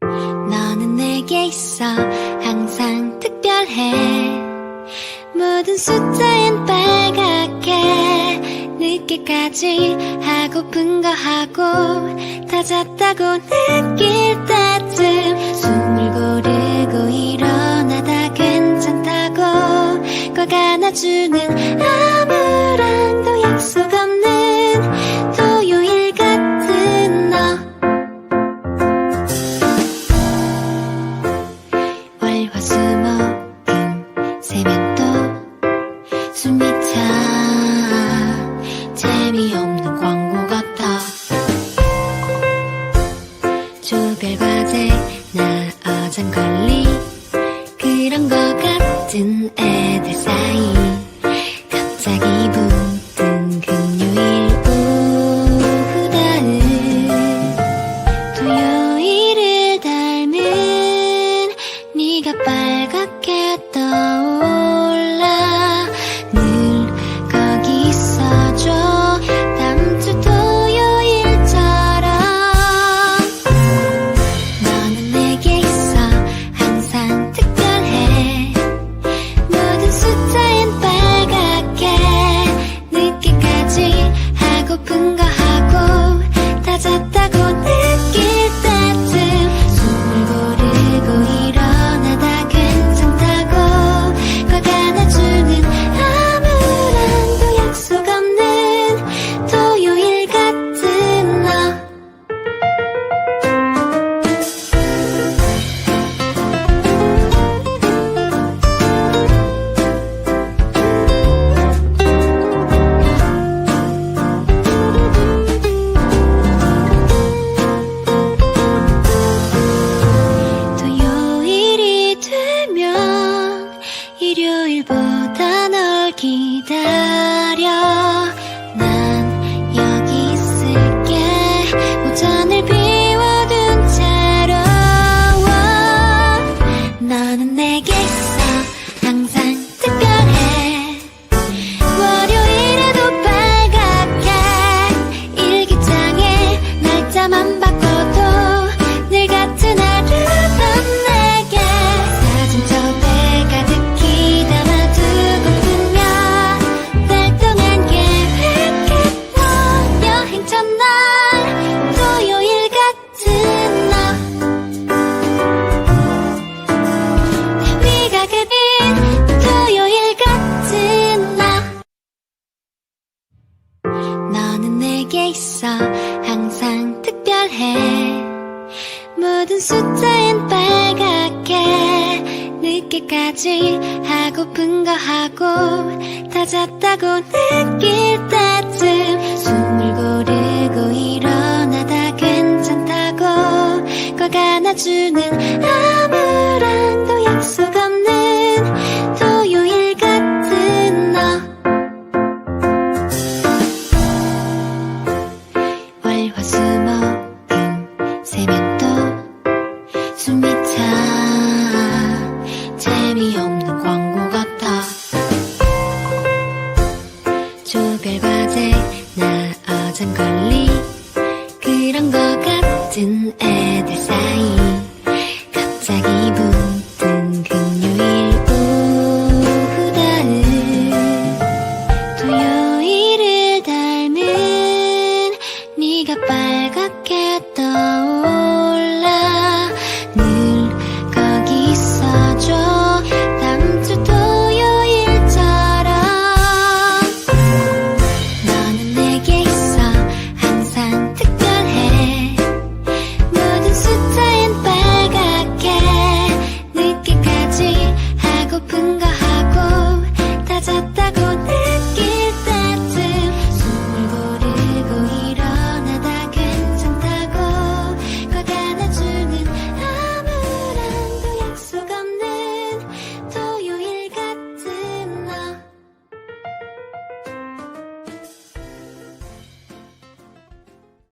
너는 내게 있어 항상 특별해. 모든 숫자엔 빨갛게 늦게까지 하고픈 거 하고 다 잤다고 느낄 때쯤 숨을 고르고 일어나다 괜찮다고 꼭 안아주는 아무랑도 약속 없는 토요일 같은 너. 월화수목금 세면 또 숨이 차 재미없는 광고 같아. 조별과제 나 어장걸리 그런 거 같은 애들 사이 갑자기 붙은 금요일 오후다은 토요일을 닮은 네가 빨갛게 떠올라. 늘 거기 있어줘 다음 주 토요일처럼. 너는 내게 있어 항상 특별해. 모든 숫자엔 빨갛게 늦게까지 하고픈 거 하고 다 잤다고 느낄 때쯤 숨을 고르고 일어나다 괜찮다고 꼭 안아주는 아무랑도 약속 없는 토요일 같은 너. 토요일이 되면 일요일보다 널 기다려. 난 여기 있을게 오전을 비워둔 채로. 너는 내게 있어 항상 특별해. 월요일에도 빨갛게 일기장에 날짜만 바꿔도 늘 같은 하루던 내게 사진 저대 가득히 담아두고픈며 날 동안 계획했던 여행 첫날 토요일 같은 너. 위가 그린 토요일 같은 너. 너는 내게 있어 항상 특별해. 모든 숫자엔 빨갛게 늦게까지 하고픈 거 하고 다 잤다고 느낄 때쯤 숨을 고르고 일어나다 괜찮다고 꼭 안아주는 아무랑도 약속 없는 토요일 같은 너. 월화수목금 세면 또 숨이 차 재미없는 광고 같아. 조별과제 나 어장걸리 그런 거 같은 애